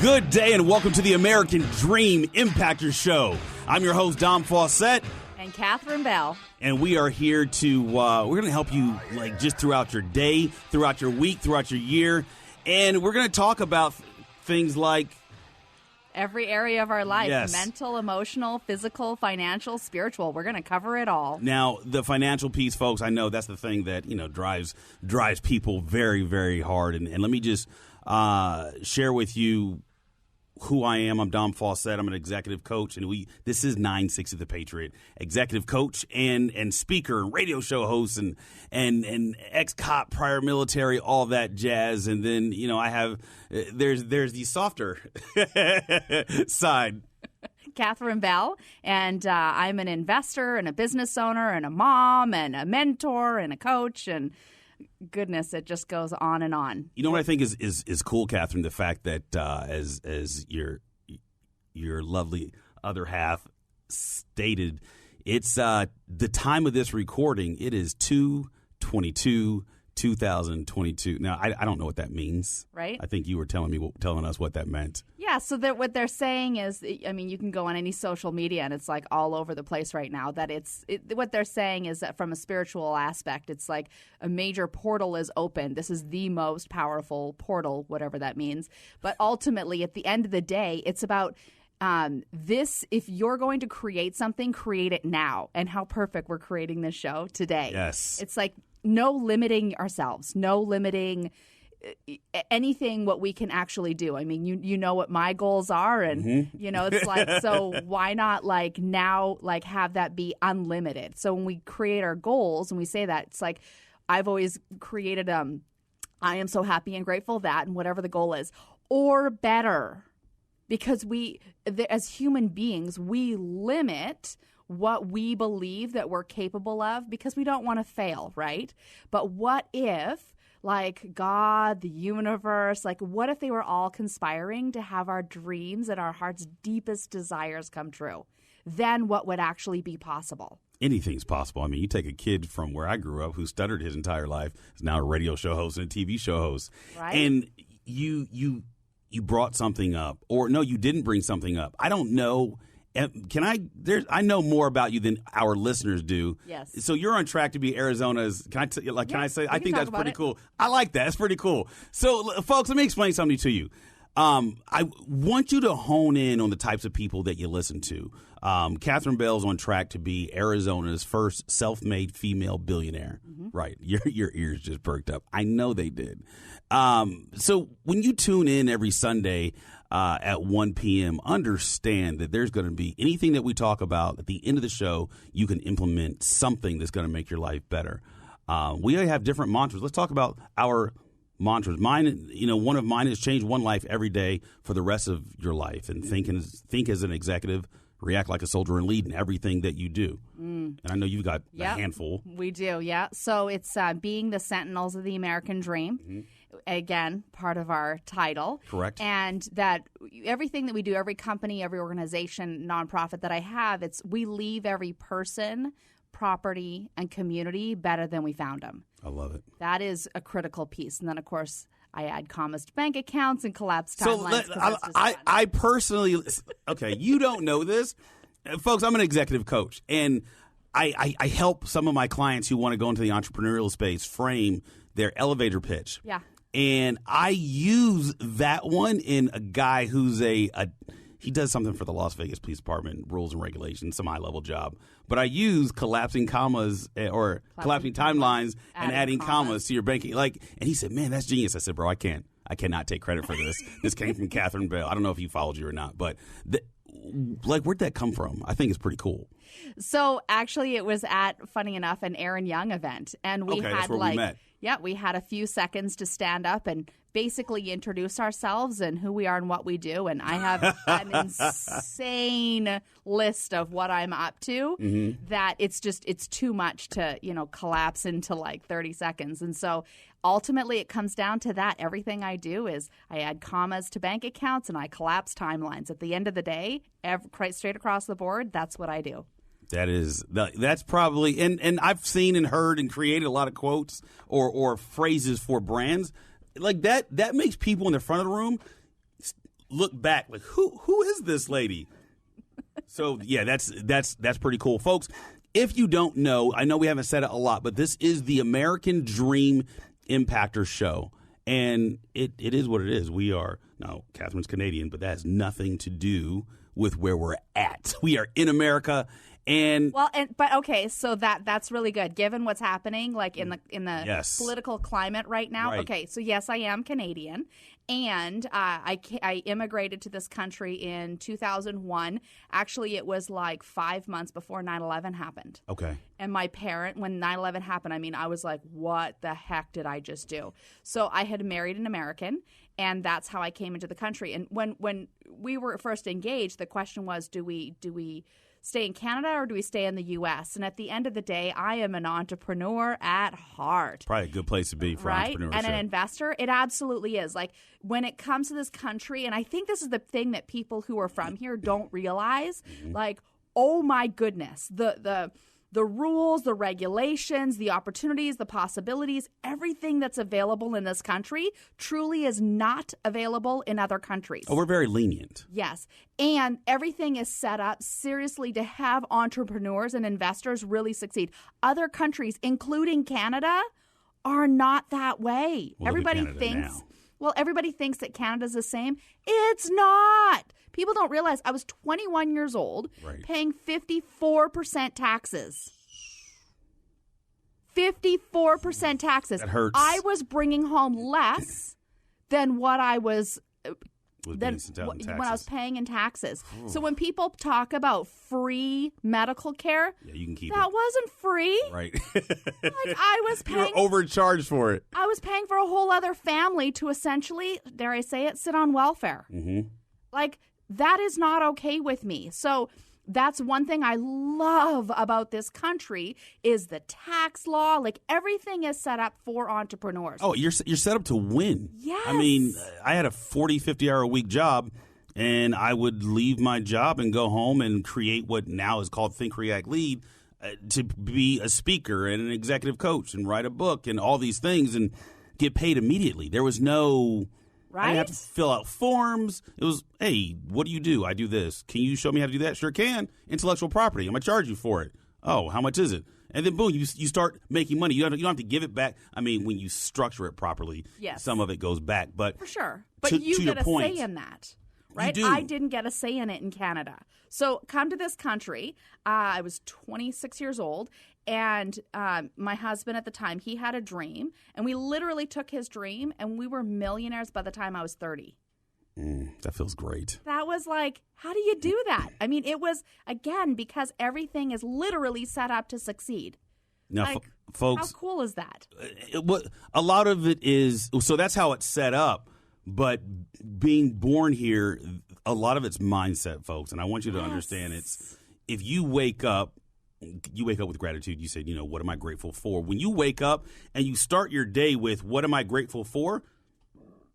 Good day and welcome to the American Dream Impactor Show. I'm your host, Dom Fawcett. And Katherine Bell. And we are here to, we're going to help you like just throughout your day, throughout your week, throughout your year. And we're going to talk about things like every area of our life, yes. Mental, emotional, physical, financial, spiritual. We're going to cover it all. Now, the financial piece, folks, I know that's the thing that, drives people very, very hard. And let me just share with you who I am. I'm Dom Fawcett. I'm an executive coach, and this is 960 The Patriot. Executive coach and speaker and radio show host and ex-cop, prior military, all that jazz. And then, I have there's the softer side. Katherine Bell, and I'm an investor and a business owner and a mom and a mentor and a coach, and goodness, it just goes on and on. You know what I think is cool, Katherine? The fact that as your lovely other half stated, it's the time of this recording. It is 2/22/2022. Now, I don't know what that means. Right. I think you were telling us what that meant. Yeah, so that what they're saying is, you can go on any social media and it's like all over the place right now, that what they're saying is that from a spiritual aspect, it's like a major portal is open. This is the most powerful portal, whatever that means. But ultimately, at the end of the day, it's about if you're going to create something, create it now. And how perfect we're creating this show today. Yes. It's like no limiting ourselves, no limiting anything what we can actually do. I mean, you know what my goals are, and it's like, so why not now have that be unlimited? So when we create our goals and we say that, it's like I've always created I am so happy and grateful that, and whatever the goal is, or better, because as human beings, we limit what we believe that we're capable of because we don't want to fail, right? But what if God, the universe, what if they were all conspiring to have our dreams and our heart's deepest desires come true? Then what would actually be possible? Anything's possible. I mean, you take a kid from where I grew up who stuttered his entire life, is now a radio show host and a TV show host. Right. And you brought something up, or no, you didn't bring something up. I don't know. I know more about you than our listeners do. Yes. So you're on track to be Arizona's. Can I say? I think that's pretty cool. I like that. It's pretty cool. So, folks, let me explain something to you. I want you to hone in on the types of people that you listen to. Katherine Bell's on track to be Arizona's first self-made female billionaire. Mm-hmm. Right. Your ears just perked up. I know they did. So when you tune in every Sunday at 1 p.m., understand that there's going to be anything that we talk about at the end of the show, you can implement something that's going to make your life better. We have different mantras. Let's talk about our mantras. Mine, one of mine is change one life every day for the rest of your life, and think as an executive, react like a soldier, and lead in everything that you do. And I know you've got a handful. We do, yeah. So it's being the sentinels of the American dream. Mm-hmm. Again, part of our title. Correct. And that everything that we do, every company, every organization, nonprofit that I have, we leave every person, property, and community better than we found them. I love it. That is a critical piece. And then, of course, I add commas to bank accounts and collapse timelines. So I personally, okay, you don't know this. Folks, I'm an executive coach, and I help some of my clients who want to go into the entrepreneurial space frame their elevator pitch. Yeah. And I use that one in a guy who's he does something for the Las Vegas Police Department, rules and regulations, some high-level job. But I use collapsing commas or collapsing timelines and adding commas to your banking. And he said, man, that's genius. I said, bro, I cannot take credit for this. This came from Katherine Bell. I don't know if he followed you or not, but where'd that come from? I think it's pretty cool. So actually it was at, funny enough, an Aaron Young event. And we had that's where we met. Yeah, we had a few seconds to stand up and basically introduce ourselves and who we are and what we do. And I have an insane list of what I'm up to that it's too much to, collapse into 30 seconds. And so ultimately it comes down to that. Everything I do is I add commas to bank accounts and I collapse timelines. At the end of the day, straight across the board, that's what I do. That's probably, and I've seen and heard and created a lot of quotes or phrases for brands like that. That makes people in the front of the room look back like, who is this lady? So, yeah, that's pretty cool. Folks, if you don't know, I know we haven't said it a lot, but this is the American Dream Impactor show. And it is what it is. We are, now, Catherine's Canadian, but that has nothing to do with where we're at. We are in America. But okay, so that's really good given what's happening like in the yes. political climate right now. Right. Okay, so yes, I am Canadian, and I immigrated to this country in 2001. Actually, it was like 5 months before 9/11 happened. Okay. And my parent, when 9/11 happened, I mean, I was like, what the heck did I just do? So I had married an American, and that's how I came into the country. And when we were first engaged, the question was, do we stay in Canada or do we stay in the U.S.? And at the end of the day, I am an entrepreneur at heart. Probably a good place to be for right? entrepreneurship. And an investor, it absolutely is. Like when it comes to this country, and I think this is the thing that people who are from here don't realize, like, oh my goodness, the rules, the regulations, the opportunities, the possibilities, everything that's available in this country truly is not available in other countries. Oh, we're very lenient. Yes. And everything is set up seriously to have entrepreneurs and investors really succeed. Other countries, including Canada, are not that way. Well, everybody thinks that Canada's the same. It's not. People don't realize I was 21 years old, right, paying 54% taxes. 54% taxes. That hurts. I was bringing home less than what I was when I was paying in taxes. Ooh. So when people talk about free medical care, yeah, you can keep that it. wasn't free. Right. Like I was paying. You were overcharged for it. I was paying for a whole other family to essentially, dare I say it, sit on welfare. Mm-hmm. Like that is not okay with me. So that's one thing I love about this country is the tax law. Like everything is set up for entrepreneurs. Oh, you're set up to win. Yes. I mean, I had a 40, 50-hour-a-week job, and I would leave my job and go home and create what now is called Think, React, Lead, to be a speaker and an executive coach and write a book and all these things and get paid immediately. There was no... Right? I didn't have to fill out forms. It was, hey, what do you do? I do this. Can you show me how to do that? Sure can. Intellectual property. I'm going to charge you for it. Oh, how much is it? And then, boom, you start making money. You don't have to give it back. I mean, when you structure it properly, yes, some of it goes back. But for sure. But you get a say in that, right? You do. I didn't get a say in it in Canada. So come to this country. I was 26 years old. And my husband at the time, he had a dream, and we literally took his dream, and we were millionaires by the time I was 30. That feels great. That was like, how do you do that? I mean, it was, again, because everything is literally set up to succeed. Now, like, folks, how cool is that? A lot of it is, so that's how it's set up, but being born here, a lot of it's mindset, folks, and I want you to understand it's, if you wake up with gratitude. You said, what am I grateful for? When you wake up and you start your day with what am I grateful for,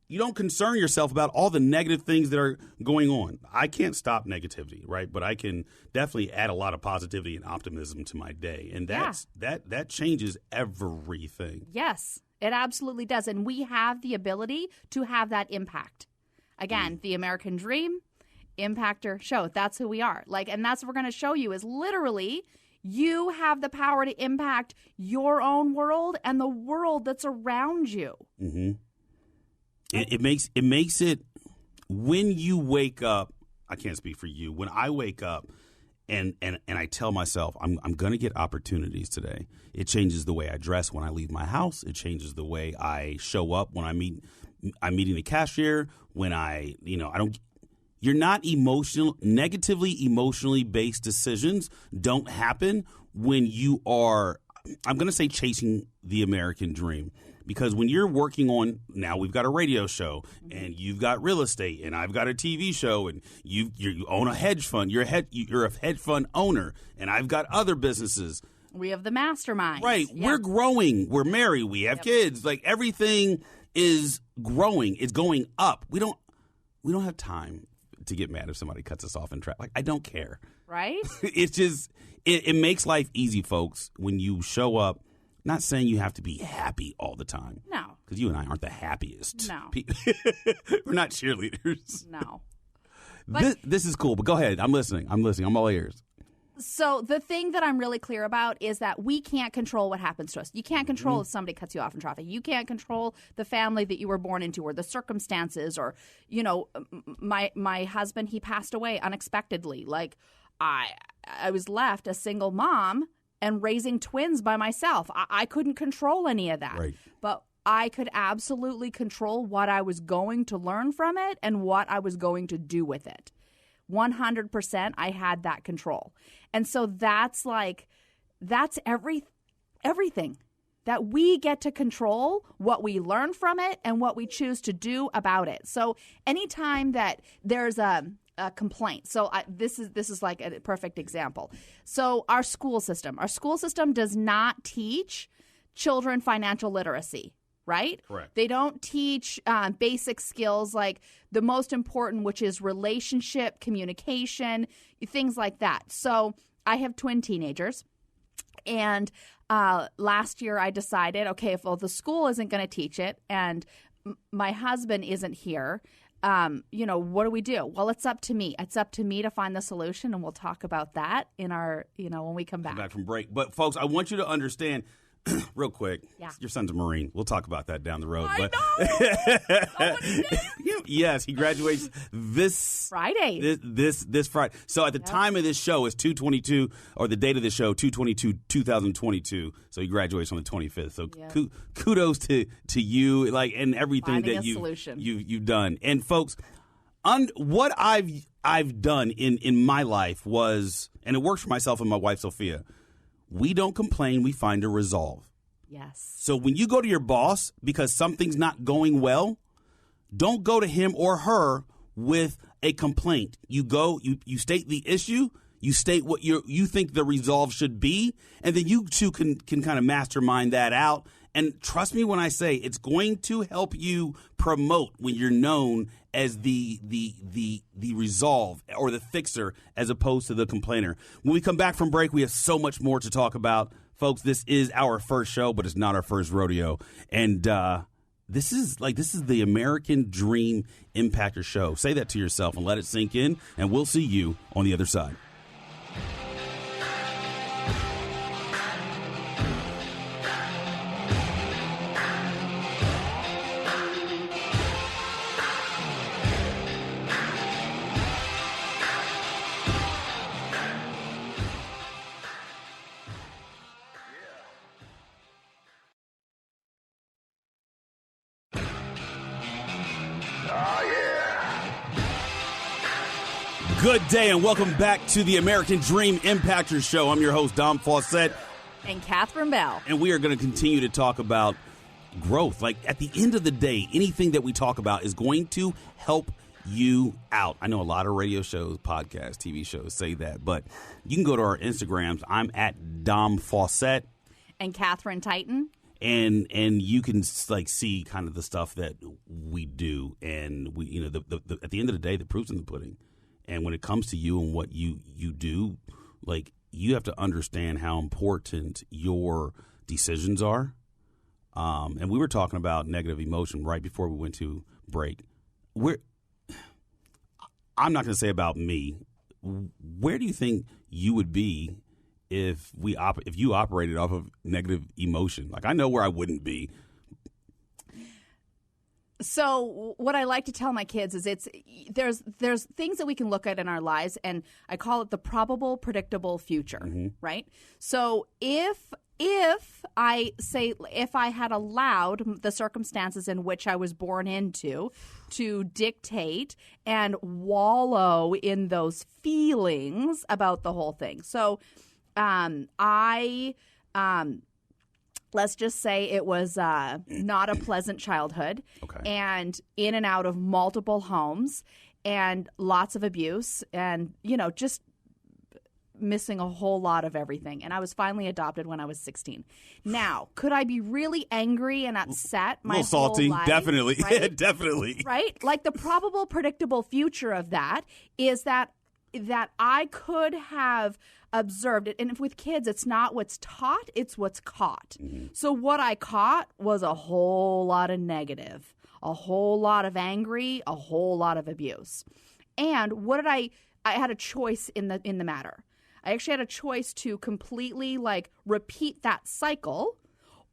you don't concern yourself about all the negative things that are going on. I can't stop negativity, right? But I can definitely add a lot of positivity and optimism to my day. And that changes everything. Yes, it absolutely does. And we have the ability to have that impact. Again, the American Dream, Impactor show. That's who we are. And that's what we're going to show you is literally you have the power to impact your own world and the world that's around you. Mm-hmm. It makes it when you wake up. I can't speak for you. When I wake up and I tell myself I'm going to get opportunities today. It changes the way I dress when I leave my house. It changes the way I show up when I'm meeting the cashier. When I don't. You're not negatively emotionally based decisions don't happen when you are, I'm going to say, chasing the American dream. Because when you're working on, now we've got a radio show and you've got real estate and I've got a TV show and you own a hedge fund. You're a hedge fund owner and I've got other businesses. We have the mastermind. Right. Yep. We're growing. We're married. We have kids. Like everything is growing. It's going up. We don't have time to get mad if somebody cuts us off in traffic. Like, I don't care. Right? It's just, it makes life easy, folks, when you show up. Not saying you have to be happy all the time. No. because you and I aren't the happiest. No. We're not cheerleaders. No. This is cool, but go ahead. I'm listening. I'm all ears. So the thing that I'm really clear about is that we can't control what happens to us. You can't control if somebody cuts you off in traffic. You can't control the family that you were born into or the circumstances or, my husband, he passed away unexpectedly. Like I was left a single mom and raising twins by myself. I couldn't control any of that. Right. But I could absolutely control what I was going to learn from it and what I was going to do with it. 100% I had that control. And so that's everything that we get to control what we learn from it and what we choose to do about it. So anytime that there's a complaint. So this is like a perfect example. So our school system does not teach children financial literacy. Right? Correct. They don't teach basic skills like the most important, which is relationship, communication, things like that. So I have twin teenagers. And last year I decided, okay, if the school isn't going to teach it and my husband isn't here, what do we do? Well, it's up to me. It's up to me to find the solution, and we'll talk about that in our, when we come back. Come back from break. But folks, I want you to understand real quick. Yeah. Your son's a Marine. We'll talk about that down the road. Know. Yes, he graduates this Friday. This Friday. So at the time of this show, it's 2/22, or the date of the show, 2/22/2022. So he graduates on the 25th. So kudos to you, and everything Finding that you've done. And folks, what I've done in my life was, and it works for myself and my wife Sophia. We don't complain. We find a resolve. Yes. So when you go to your boss because something's not going well, don't go to him or her with a complaint. You go, you state the issue, you state what you think the resolve should be, and then you two can kind of mastermind that out. And trust me when I say it's going to help you promote when you're known as the resolve or the fixer as opposed to the complainer. When we come back from break, we have so much more to talk about. Folks, this is our first show, but it's not our first rodeo. And this is the American Dream Impactor show. Say that to yourself and let it sink in, and we'll see you on the other side. Good day and welcome back to the American Dream Impactor Show. I'm your host, Dom Fawcett. And Katherine Bell. And we are going to continue to talk about growth. Like, at the end of the day, anything that we talk about is going to help you out. I know a lot of radio shows, podcasts, TV shows say that, but you can go to our Instagrams. I'm at Dom Fawcett. And Katherine Titan. And you can see kind of the stuff that we do. And we, at the end of the day, the proof's in the pudding. And when it comes to you and what you do, you have to understand how important your decisions are. And we were talking about negative emotion right before we went to break. I'm not going to say about me. Where do you think you would be if you operated off of negative emotion? I know where I wouldn't be. So what I like to tell my kids is there's things that we can look at in our lives, and I call it the probable, predictable future, right? So if I had allowed the circumstances in which I was born into to dictate and wallow in those feelings about the whole thing. So let's just say it was not a pleasant childhood, and in and out of multiple homes and lots of abuse and, just missing a whole lot of everything. And I was finally adopted when I was 16. Now, could I be really angry and upset my whole salty, life? Definitely. Right? Yeah, definitely. Right? The probable, predictable future of that is that that I could have observed it. And with kids, it's not what's taught, it's what's caught. Mm-hmm. So what I caught was a whole lot of negative, a whole lot of angry, a whole lot of abuse. And what did I had a choice in the matter. I actually had a choice to completely like repeat that cycle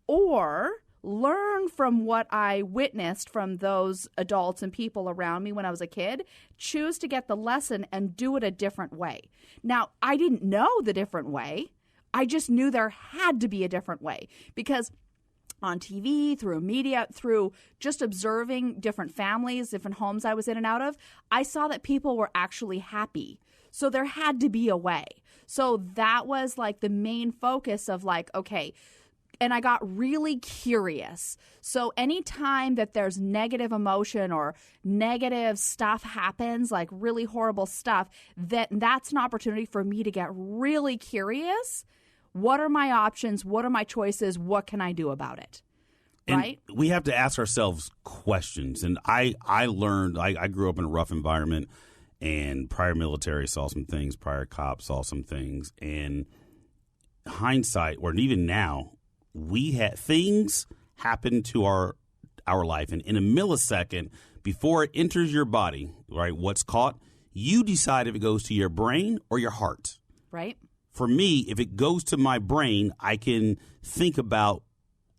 or learn from what I witnessed from those adults and people around me when I was a kid, choose to get the lesson and do it a different way. Now, I didn't know the different way. I just knew there had to be a different way because on TV, through media, through just observing different families, different homes I was in and out of, I saw that people were actually happy. So there had to be a way. So that was like the main focus of like, okay, and I got really curious. So anytime that there's negative emotion or negative stuff happens, like really horrible stuff, that's an opportunity for me to get really curious. What are my options? What are my choices? What can I do about it? Right? And we have to ask ourselves questions. And I learned, I grew up in a rough environment, and prior military saw some things, prior cops saw some things. And hindsight, or even now, we had things happen to our life, and in a millisecond before it enters your body, right? What's caught, you decide if it goes to your brain or your heart. Right. For me, if it goes to my brain, I can think about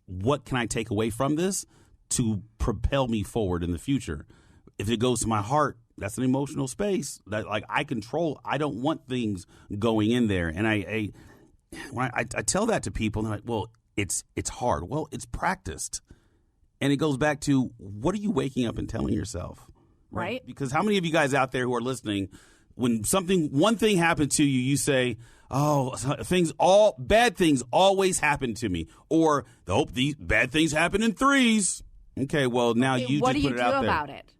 what can I take away from this to propel me forward in the future. If it goes to my heart, that's an emotional space that like I control. I don't want things going in there, and when I tell that to people, and they're like, well. It's hard. Well, it's practiced. And it goes back to what are you waking up and telling yourself? Right. Because how many of you guys out there who are listening, when one thing happened to you, you say, oh, bad things always happen to me. Or these bad things happen in threes. Okay, well, now you what just do put you it out do there. about it?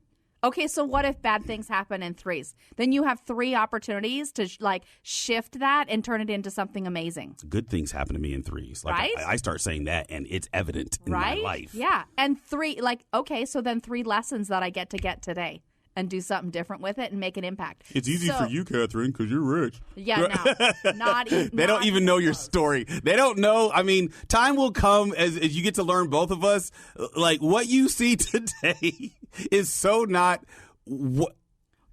Okay, so what if bad things happen in threes? Then you have 3 opportunities to shift that and turn it into something amazing. Good things happen to me in threes. Like right? I start saying that, and it's evident in my life. Yeah, and 3, okay, so then 3 lessons that I get today and do something different with it and make an impact. It's easy for you, Katherine, because you're rich. Yeah, no, not They don't even know your story. They don't know. I mean, time will come as you get to learn, both of us, like what you see today is so not what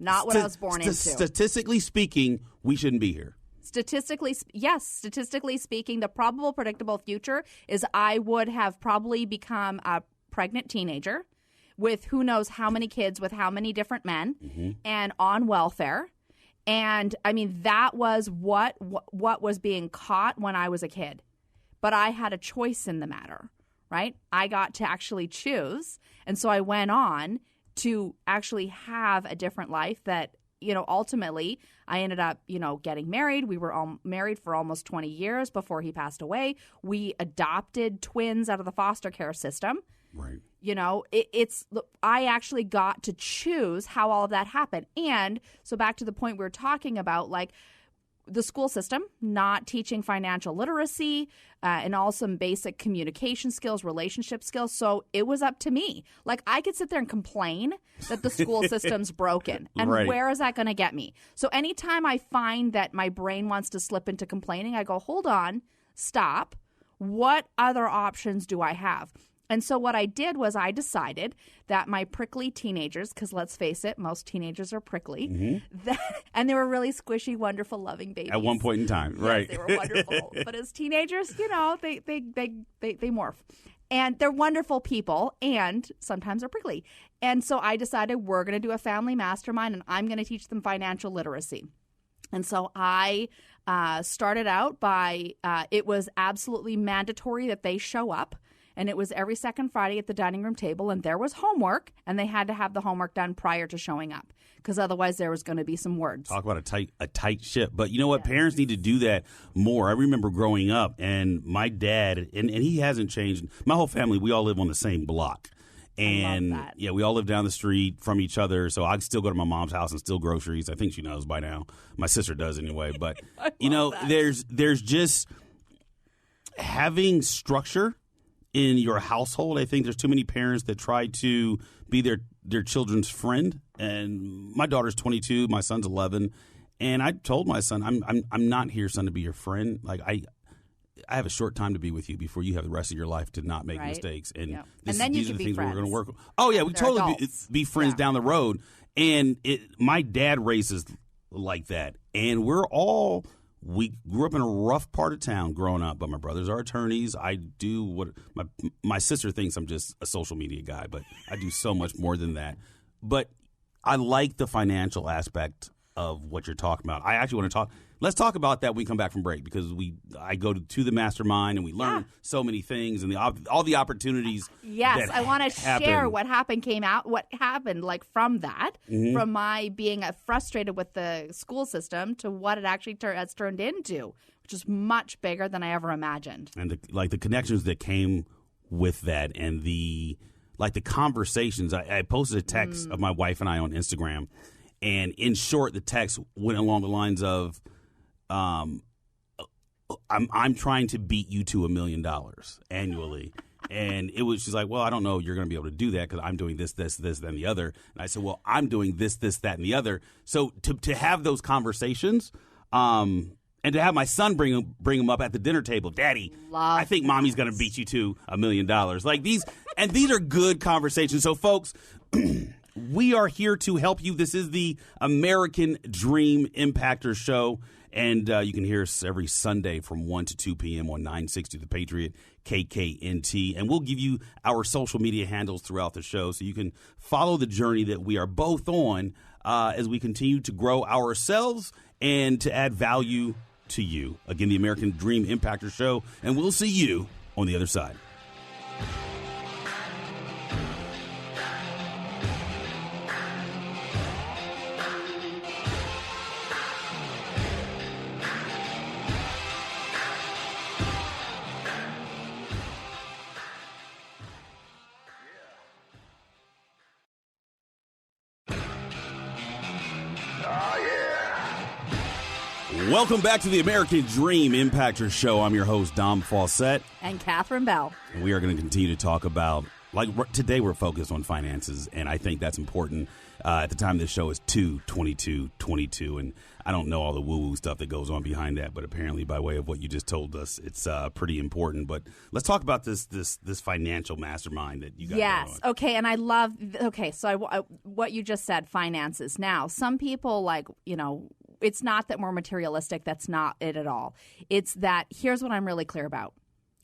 I was born into. Statistically speaking, we shouldn't be here. Statistically speaking, the probable predictable future is I would have probably become a pregnant teenager with who knows how many kids with how many different men and on welfare. And I mean, that was what was being caught when I was a kid. But I had a choice in the matter, right? I got to actually choose. And so I went on to actually have a different life that, ultimately I ended up, getting married. We were all married for almost 20 years before he passed away. We adopted twins out of the foster care system. Right. I actually got to choose how all of that happened. And so back to the point we were talking about, like the school system not teaching financial literacy and all some basic communication skills, relationship skills. So it was up to me. Like I could sit there and complain that the school system's broken. And where is that going to get me? So anytime I find that my brain wants to slip into complaining, I go, hold on, stop. What other options do I have? And so what I did was I decided that my prickly teenagers, because let's face it, most teenagers are prickly, and they were really squishy, wonderful, loving babies. At one point in time, right. Yes, they were wonderful. But as teenagers, they morph. And they're wonderful people, and sometimes they're prickly. And so I decided we're going to do a family mastermind, and I'm going to teach them financial literacy. And so I started out by it was absolutely mandatory that they show up. And it was every second Friday at the dining room table, and there was homework, and they had to have the homework done prior to showing up because otherwise there was going to be some words. Talk about a tight ship. But you know what? Yeah. Parents need to do that more. I remember growing up, and my dad, and he hasn't changed. My whole family, we all live on the same block. And yeah, we all live down the street from each other. So I still go to my mom's house and steal groceries. I think she knows by now. My sister does anyway. But, there's just having structure in your household. I think there's too many parents that try to be their children's friend. And my daughter's 22, my son's 11. And I told my son, I'm not here, son, to be your friend. Like I have a short time to be with you before you have the rest of your life to not make mistakes. And, and then these you are can the be things friends. we're going to work with. Oh, yeah, we totally be friends down the road. And my dad races like that. And we grew up in a rough part of town growing up, but my brothers are attorneys. I do what my sister thinks I'm just a social media guy, but I do so much more than that. But I like the financial aspect of what you're talking about. I actually want to let's talk about that when we come back from break, because I go to the mastermind and we learn so many things and all the opportunities. Yes, I want to share what happened like from that, from my being frustrated with the school system to what it actually has turned into, which is much bigger than I ever imagined. And the connections that came with that, and the conversations. I posted a text of my wife and I on Instagram. And in short, the text went along the lines of, I'm trying to beat you to $1 million annually. And she's like, well, I don't know you're going to be able to do that because I'm doing this, then the other. And I said, well, I'm doing this, that, and the other. So to have those conversations, and to have my son bring him up at the dinner table, Daddy, I think Mommy's going to beat you to $1 million. Like these are good conversations. So folks, we are here to help you. This is the American Dream Impactor Show, and you can hear us every Sunday from 1 to 2 p.m. on 960 The Patriot, KKNT. And we'll give you our social media handles throughout the show so you can follow the journey that we are both on as we continue to grow ourselves and to add value to you. Again, the American Dream Impactor Show, and we'll see you on the other side. Welcome back to the American Dream Impactor Show. I'm your host, Dom Fawcett. And Katherine Bell. And we are going to continue to talk about, today we're focused on finances, and I think that's important. At the time this show is 2/22/22, and I don't know all the woo-woo stuff that goes on behind that, but apparently by way of what you just told us, it's pretty important. But let's talk about this financial mastermind that you got going on. Okay, and I love, so what you just said, finances. Now, some people it's not that we're materialistic. That's not it at all. It's that here's what I'm really clear about.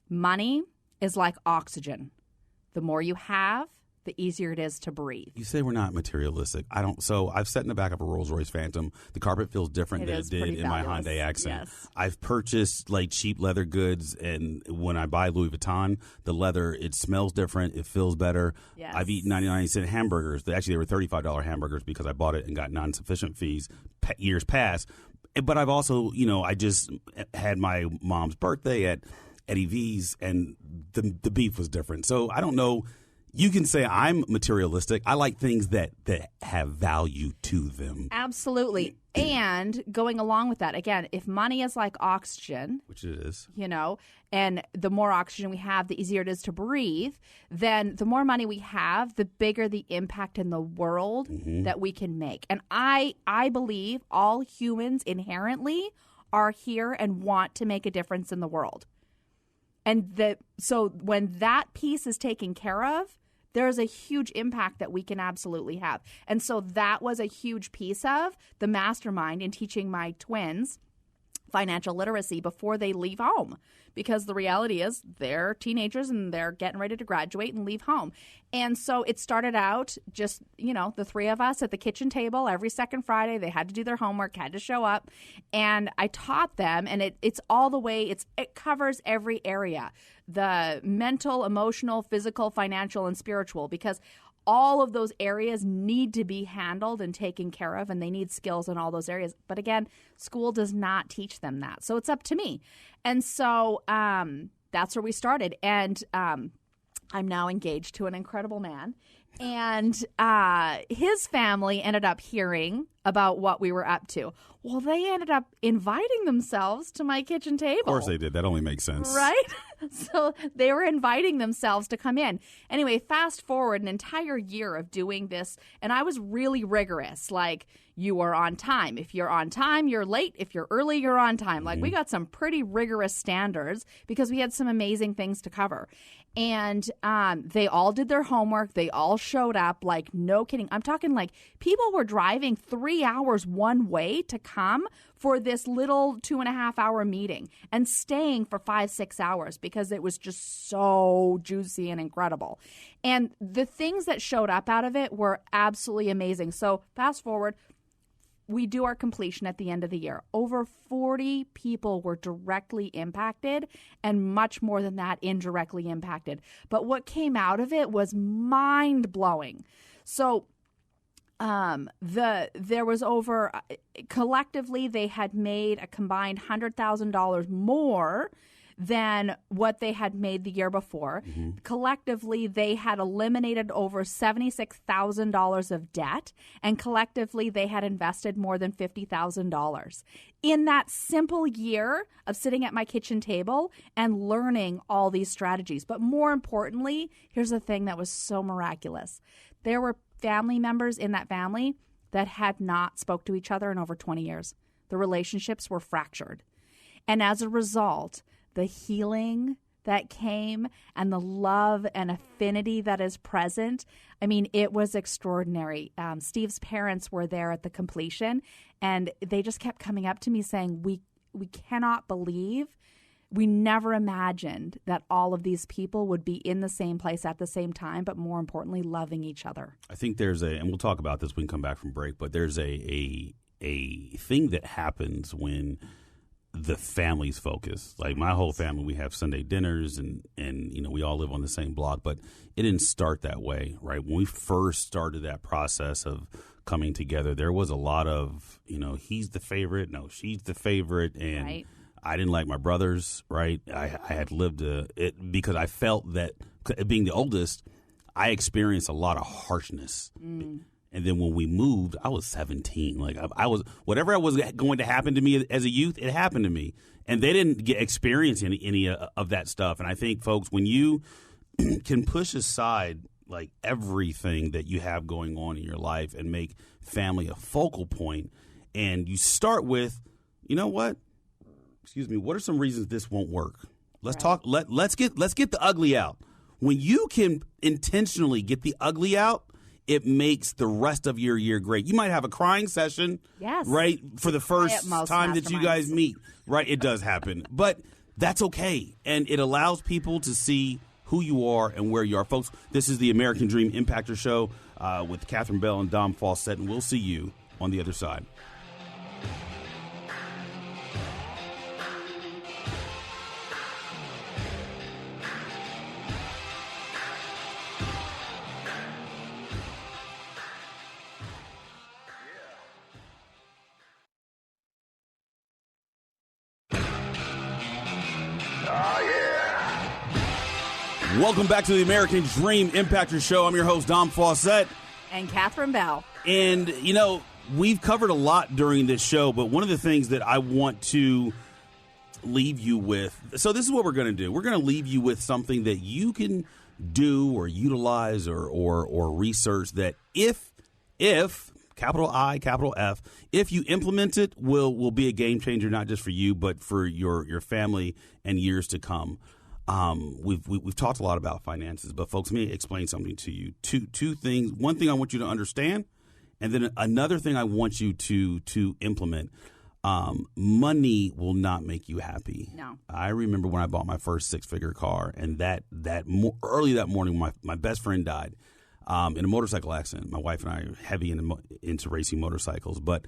Money is like oxygen. The more you have, the easier it is to breathe. You say we're not materialistic. So I've sat in the back of a Rolls-Royce Phantom. The carpet feels different than it did in my Hyundai Accent. Yes. I've purchased cheap leather goods, and when I buy Louis Vuitton, the leather, it smells different. It feels better. Yes. I've eaten 99-cent hamburgers. They were $35 hamburgers because I bought it and got non-sufficient fees years past. But I've also, I just had my mom's birthday at Eddie V's, and the beef was different. So I don't know. You can say I'm materialistic. I like things that have value to them. Absolutely. And going along with that, again, if money is like oxygen, which it is, and the more oxygen we have, the easier it is to breathe, then the more money we have, the bigger the impact in the world that we can make. And I believe all humans inherently are here and want to make a difference in the world. And so when that piece is taken care of, there's a huge impact that we can absolutely have. And so that was a huge piece of the mastermind in teaching my twins financial literacy before they leave home. Because the reality is they're teenagers and they're getting ready to graduate and leave home. And so it started out just, the three of us at the kitchen table every second Friday. They had to do their homework, had to show up. And I taught them, and it's all the way, it covers every area. The mental, emotional, physical, financial, and spiritual, because all of those areas need to be handled and taken care of, and they need skills in all those areas. But again, school does not teach them that. So it's up to me. And so that's where we started. And I'm now engaged to an incredible man. And his family ended up hearing about what we were up to. Well, they ended up inviting themselves to my kitchen table. Of course they did. That only makes sense. Right? So they were inviting themselves to come in. Anyway, fast forward an entire year of doing this, and I was really rigorous. Like, you are on time. If you're on time, you're late. If you're early, you're on time. Like, we got some pretty rigorous standards because we had some amazing things to cover. And they all did their homework. They all showed up. Like, no kidding. I'm talking like people were driving 3 hours one way to come for this little 2.5-hour meeting and staying for 5-6 hours because it was just so juicy and incredible. And the things that showed up out of it were absolutely amazing. So fast forward. We do our completion at the end of the year. Over 40 people were directly impacted and much more than that indirectly impacted. But what came out of it was mind-blowing. So there was over, collectively they had made a combined $100,000 more than what they had made the year before. Mm-hmm. Collectively, they had eliminated over $76,000 of debt, and collectively, they had invested more than $50,000 in that simple year of sitting at my kitchen table and learning all these strategies. But more importantly, here's the thing that was so miraculous. There were family members in that family that had not spoke to each other in over 20 years. The relationships were fractured. And as a result, the healing that came and the love and affinity that is present, I mean, it was extraordinary. Steve's parents were there at the completion, and they just kept coming up to me saying, we cannot believe, we never imagined that all of these people would be in the same place at the same time, but more importantly, loving each other. I think there's and we'll talk about this when we come back from break, but there's a thing that happens when the family's focus. Like my whole family, we have Sunday dinners and you know, we all live on the same block, but it didn't start that way, right? When we first started that process of coming together, there was a lot of, you know, he's the favorite, no, she's the favorite, and right. I didn't like my brothers, right? I had lived it because I felt that being the oldest, I experienced a lot of harshness. And then when we moved, I was 17. Like I was, whatever was going to happen to me as a youth, it happened to me. And they didn't experience any of that stuff. And I think, folks, when you can push aside like everything that you have going on in your life and make family a focal point, and you start with, you know what? Excuse me. What are some reasons this won't work? Let's talk. Let's get the ugly out. When you can intentionally get the ugly out, it makes the rest of your year great. You might have a crying session, yes, right, for the first time that you guys meet, right? It does happen, but that's okay, and it allows people to see who you are and where you are. Folks, this is the American Dream Impactor Show with Katherine Bell and Dom Fawcett, and we'll see you on the other side. Welcome back to the American Dream Impactor Show. I'm your host, Dom Fawcett. And Katherine Bell. And, you know, we've covered a lot during this show, but one of the things that I want to leave you with, so this is what we're going to do. We're going to leave you with something that you can do or utilize or research that if capital I, capital F, if you implement it, will be a game changer, not just for you, but for your family and years to come. We've talked a lot about finances, but folks, let me explain something to you. Two things. One thing I want you to understand, and then another thing I want you to implement. Money will not make you happy. No. I remember when I bought my first 6-figure car, and early that morning, my best friend died in a motorcycle accident. My wife and I are heavy into racing motorcycles, but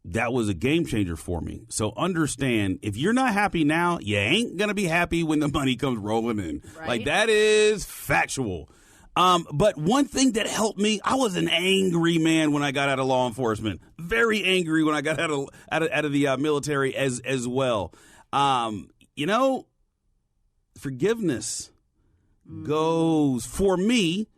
that was a game changer for me. So understand, if you're not happy now, you ain't going to be happy when the money comes rolling in. Right. Like, that is factual. But one thing that helped me, I was an angry man when I got out of law enforcement. Very angry when I got out of the military as well. You know, forgiveness goes, for me,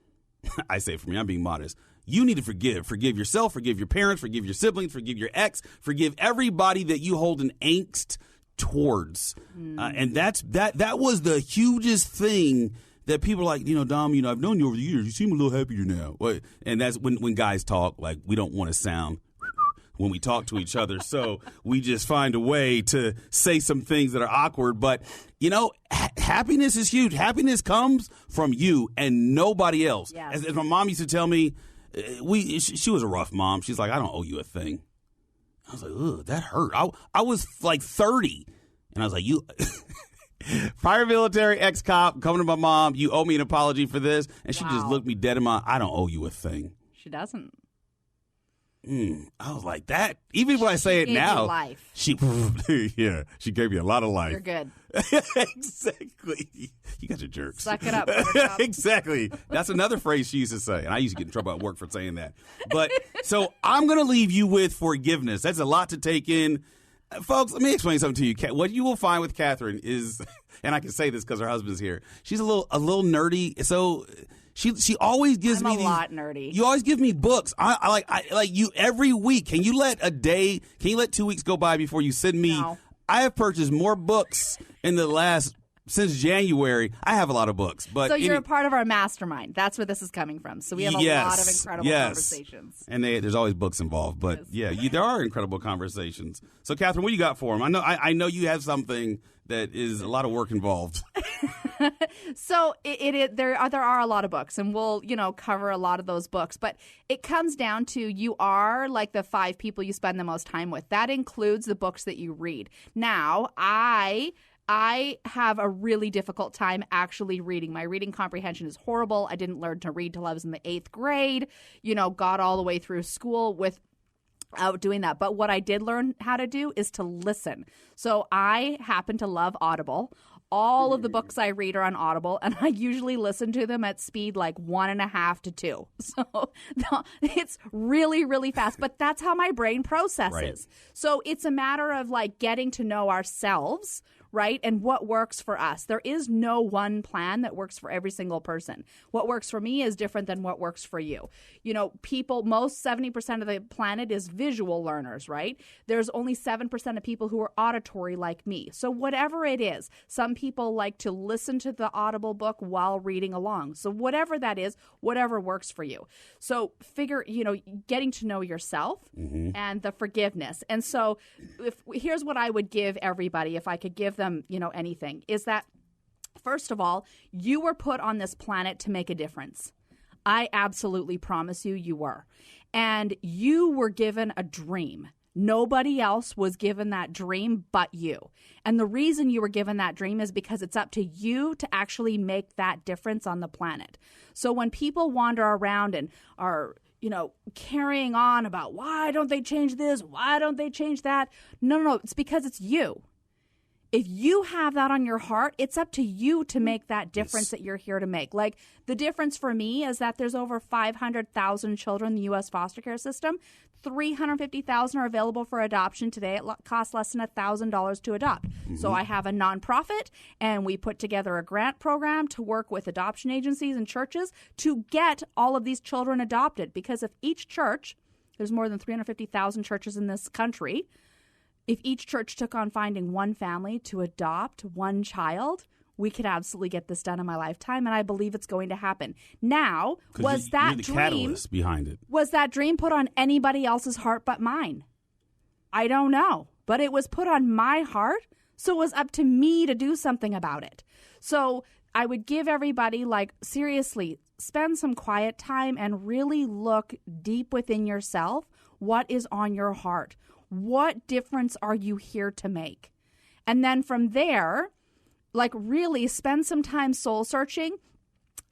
I say for me, I'm being modest. You need to forgive. Forgive yourself, forgive your parents, forgive your siblings, forgive your ex, forgive everybody that you hold an angst towards. And that was the hugest thing that people are like, Dom, I've known you over the years. You seem a little happier now. And that's when guys talk, like, we don't want to sound when we talk to each other. So we just find a way to say some things that are awkward. But, happiness is huge. Happiness comes from you and nobody else. Yes. As my mom used to tell me, she was a rough mom. She's like, I don't owe you a thing. I was like, ugh, that hurt. I was like 30. And I was like, you... Prior military, ex-cop, coming to my mom, you owe me an apology for this. And she just looked me dead in my eye. I don't owe you a thing. She doesn't. I was like, that. Even when I say it now, life. she gave me a lot of life. You're good. Exactly. You guys are jerks. Suck it up. Exactly. That's another phrase she used to say. And I used to get in trouble at work for saying that. But so I'm going to leave you with forgiveness. That's a lot to take in. Folks, let me explain something to you. What you will find with Katherine is, and I can say this because her husband's here, she's a little nerdy. So she always gives me a lot nerdy. You always give me books. I like you every week. Can you let 2 weeks go by before you send me? No. I have purchased more books since January. I have a lot of books. But so you're a part of our mastermind. That's where this is coming from. So we have a lot of incredible conversations. And there's always books involved. But there are incredible conversations. So Katherine, what do you got for them? I know you have something that is a lot of work involved. So there are a lot of books, and we'll cover a lot of those books. But it comes down to you are like the 5 people you spend the most time with. That includes the books that you read. Now, I have a really difficult time actually reading. My reading comprehension is horrible. I didn't learn to read till I was in the 8th grade. Got all the way through school without doing that. But what I did learn how to do is to listen. So I happen to love Audible. All of the books I read are on Audible, and I usually listen to them at speed like 1.5 to 2. So it's really, really fast. But that's how my brain processes. Right. So it's a matter of like getting to know ourselves, right? And what works for us. There is no one plan that works for every single person. What works for me is different than what works for you. Most 70% of the planet is visual learners, right? There's only 7% of people who are auditory like me. So whatever it is, some people like to listen to the Audible book while reading along. So whatever that is, whatever works for you. So getting to know yourself and the forgiveness. And so here's what I would give everybody if I could give them, anything, is that, first of all, you were put on this planet to make a difference. I absolutely promise you were. And you were given a dream. Nobody else was given that dream but you. And the reason you were given that dream is because it's up to you to actually make that difference on the planet. So when people wander around and are carrying on about why don't they change this? Why don't they change that? No, it's because it's you. If you have that on your heart, it's up to you to make that difference that you're here to make. Like, the difference for me is that there's over 500,000 children in the U.S. foster care system. 350,000 are available for adoption today. It costs less than $1,000 to adopt. So I have a nonprofit, and we put together a grant program to work with adoption agencies and churches to get all of these children adopted. Because if each church, there's more than 350,000 churches in this country, if each church took on finding one family to adopt one child, we could absolutely get this done in my lifetime, and I believe it's going to happen. Now, was that dream catalyst behind it? Was that dream put on anybody else's heart but mine? I don't know, but it was put on my heart, so it was up to me to do something about it. So I would give everybody, seriously, spend some quiet time and really look deep within yourself. What is on your heart? What difference are you here to make? And then from there, really spend some time soul searching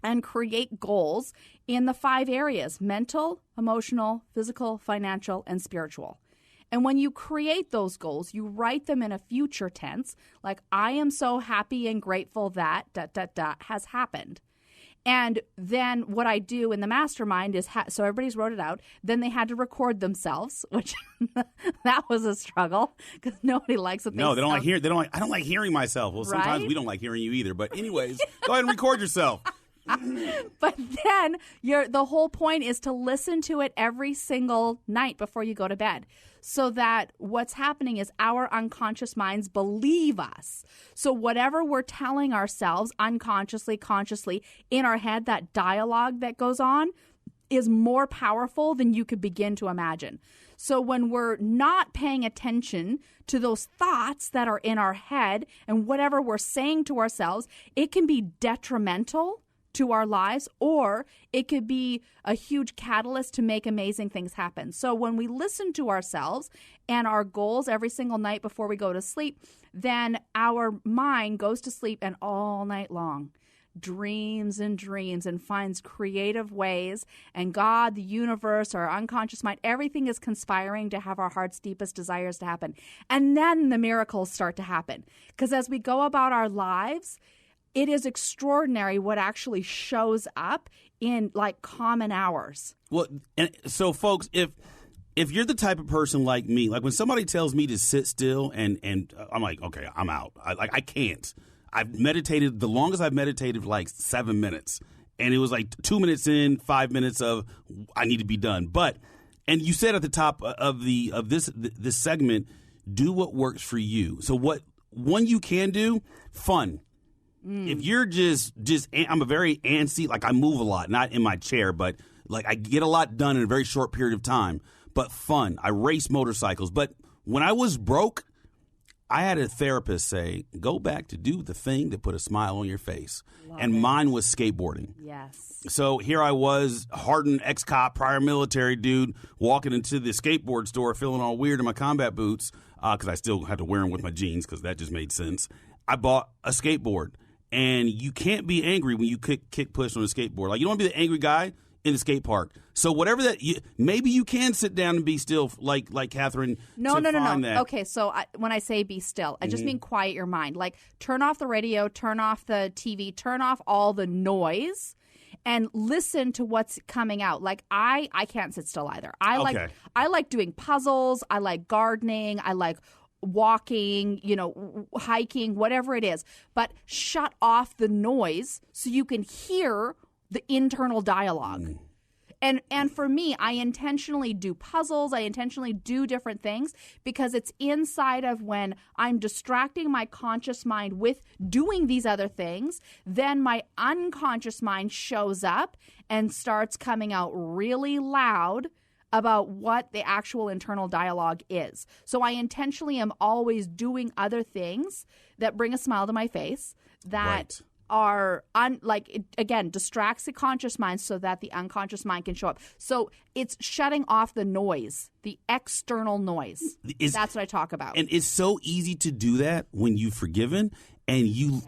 and create goals in the 5 areas: mental, emotional, physical, financial, and spiritual. And when you create those goals, you write them in a future tense, like, I am so happy and grateful that ... has happened. And then what I do in the mastermind is, so everybody's wrote it out. Then they had to record themselves, which that was a struggle because nobody likes what they No, they don't like hearing. I don't like hearing myself. Well, sometimes we don't like hearing you either. But anyways, go ahead and record yourself. But then the whole point is to listen to it every single night before you go to bed, so that what's happening is our unconscious minds believe us. So whatever we're telling ourselves unconsciously, consciously in our head, that dialogue that goes on is more powerful than you could begin to imagine. So when we're not paying attention to those thoughts that are in our head and whatever we're saying to ourselves, it can be detrimental to our lives, or it could be a huge catalyst to make amazing things happen. So when we listen to ourselves and our goals every single night before we go to sleep, then our mind goes to sleep and all night long dreams and finds creative ways, and God, the universe, our unconscious mind, everything is conspiring to have our heart's deepest desires to happen. And then the miracles start to happen. Because as we go about our lives, it is extraordinary what actually shows up in like common hours. Well, and so folks, if you're the type of person like me, like when somebody tells me to sit still and I'm like, okay, I'm out. I can't. I've meditated, the longest I've meditated like 7 minutes. And it was like 2 minutes in, 5 minutes of I need to be done. But, and you said at the top of this segment, do what works for you. So one you can do, fun. If you're just I'm a very antsy, like I move a lot, not in my chair, but like I get a lot done in a very short period of time. But fun. I race motorcycles. But when I was broke, I had a therapist say, go back to do the thing that put a smile on your face. Mine was skateboarding. Yes. So here I was, hardened ex-cop, prior military dude, walking into the skateboard store, feeling all weird in my combat boots, because I still had to wear them with my jeans because that just made sense. I bought a skateboard. And you can't be angry when you kick push on a skateboard. Like, you don't want to be the angry guy in the skate park. So whatever that, maybe you can sit down and be still, like Katherine. No. That. Okay, so when I say be still, I just mean quiet your mind. Like, turn off the radio, turn off the TV, turn off all the noise, and listen to what's coming out. Like, I can't sit still either. I like doing puzzles. I like gardening. I like walking, hiking, whatever it is, but shut off the noise so you can hear the internal dialogue. And for me, I intentionally do puzzles. I intentionally do different things because it's inside of when I'm distracting my conscious mind with doing these other things, then my unconscious mind shows up and starts coming out really loud about what the actual internal dialogue is. So I intentionally am always doing other things that bring a smile to my face that are, distracts the conscious mind so that the unconscious mind can show up. So it's shutting off the noise, the external noise. That's what I talk about. And it's so easy to do that when you've forgiven and you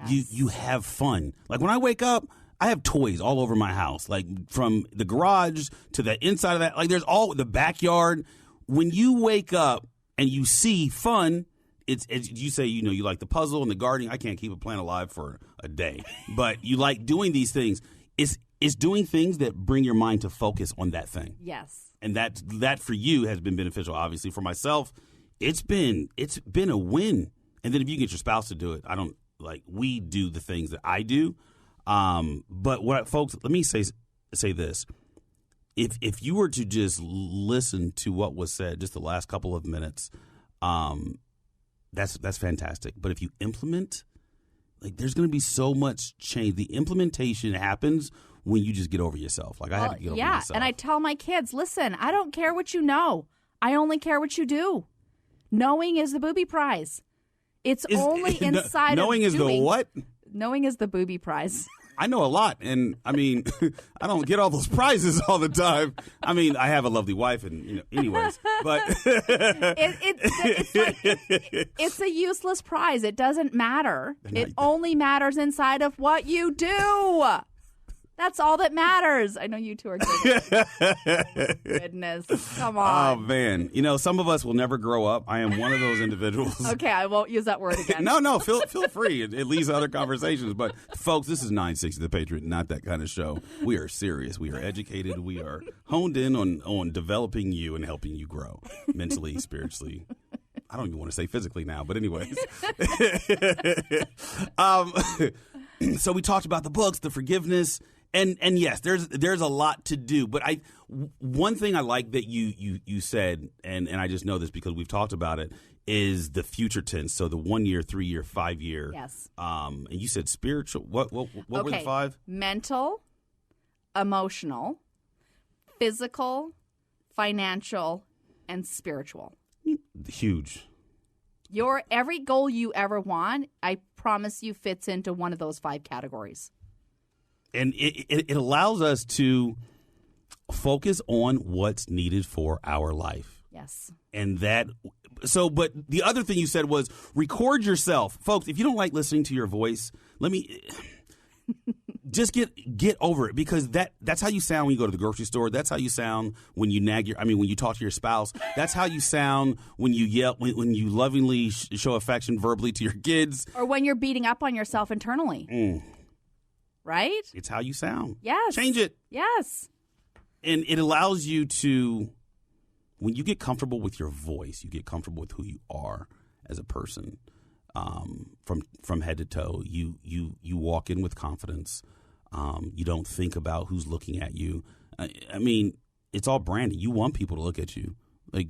have fun. Like when I wake up, I have toys all over my house, like from the garage to the inside of that. Like there's all the backyard. When you wake up and you see fun, it's you say, you like the puzzle and the gardening. I can't keep a plant alive for a day, but you like doing these things. It's doing things that bring your mind to focus on that thing. Yes. And that for you has been beneficial. Obviously for myself, it's been a win. And then if you get your spouse to do it, we do the things that I do. But folks, let me say this. If you were to just listen to what was said just the last couple of minutes, that's fantastic. But if you implement, there's going to be so much change. The implementation happens when you just get over yourself. I had to get over myself. Yeah, and I tell my kids, listen, I don't care what you know. I only care what you do. Knowing is the booby prize. It's only inside knowing of is the what? Knowing is the booby prize. I know a lot, and I mean, I don't get all those prizes all the time. I mean, I have a lovely wife, and anyways, but it's a useless prize. It doesn't matter. It only matters inside of what you do. That's all that matters. I know you two are good. Goodness. Come on. Oh, man. Some of us will never grow up. I am one of those individuals. Okay, I won't use that word again. No, feel free. It leads to other conversations. But, folks, this is 960 The Patriot, not that kind of show. We are serious. We are educated. We are honed in on developing you and helping you grow mentally, spiritually. I don't even want to say physically now, but anyways. So we talked about the books, the forgiveness. And yes, there's a lot to do. But one thing I like that you said, and I just know this because we've talked about it, is the future tense. So the 1 year, 3 year, 5 year. Yes. And you said spiritual. What were the 5? Mental, emotional, physical, financial, and spiritual. Huge. Every goal you ever want, I promise you, fits into one of those 5 categories. And it allows us to focus on what's needed for our life. Yes. And but the other thing you said was record yourself. Folks, if you don't like listening to your voice, just get over it, because that's how you sound when you go to the grocery store. That's how you sound when you when you talk to your spouse. That's how you sound when you yell, when you lovingly show affection verbally to your kids. Or when you're beating up on yourself internally. Right? It's how you sound. Yes. Change it. Yes. And it allows you to, when you get comfortable with your voice, you get comfortable with who you are as a person, from head to toe. You walk in with confidence. You don't think about who's looking at you. I mean, it's all branding. You want people to look at you.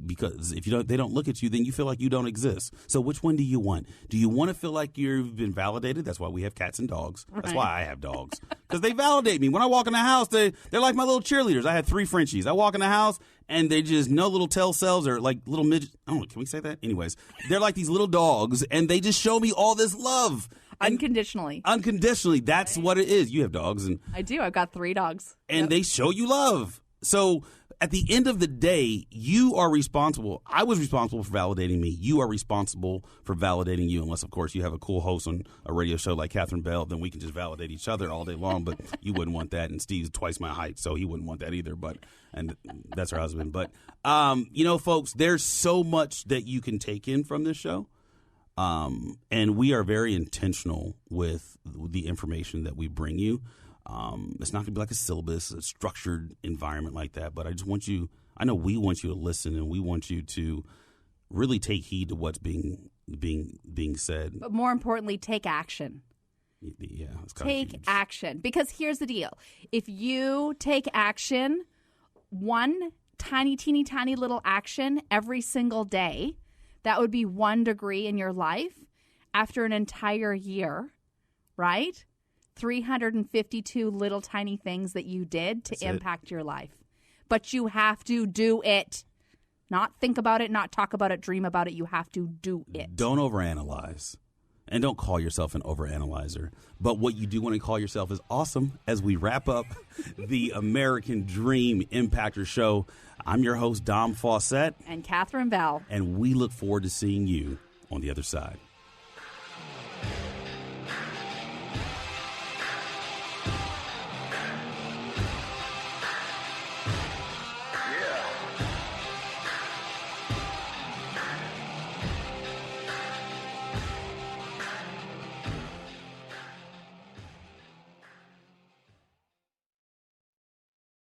Because if they don't look at you, then you feel like you don't exist. So which one do you want? Do you want to feel like you've been validated? That's why we have cats and dogs. Right. That's why I have dogs, because they validate me. When I walk in the house, they're like my little cheerleaders. I had 3 Frenchies. I walk in the house and they just no little tail cells or like little midgets. I don't know. Can we say that? Anyways, they're like these little dogs, and they just show me all this love. Unconditionally. Unconditionally. That's what it is. You have dogs, and I do. I've got 3 dogs, and they show you love. So at the end of the day, you are responsible. I was responsible for validating me. You are responsible for validating you, unless, of course, you have a cool host on a radio show like Katherine Bell. Then we can just validate each other all day long, but you wouldn't want that. And Steve's twice my height, so he wouldn't want that either. And that's her husband. But, folks, there's so much that you can take in from this show. And we are very intentional with the information that we bring you. It's not going to be like a syllabus, a structured environment like that. But I know we want you to listen, and we want you to really take heed to what's being said. But more importantly, take action. Yeah, it's take action. Because here's the deal. If you take action, one tiny, teeny, tiny little action every single day, that would be 1 degree in your life after an entire year, right? 352 little tiny things that you did to impact your life. But you have to do it. Not think about it, not talk about it, dream about it. You have to do it. Don't overanalyze. And don't call yourself an overanalyzer. But what you do want to call yourself is awesome. As we wrap up the American Dream Impactor Show, I'm your host, Dom Fawcett. And Katherine Bell. And we look forward to seeing you on the other side.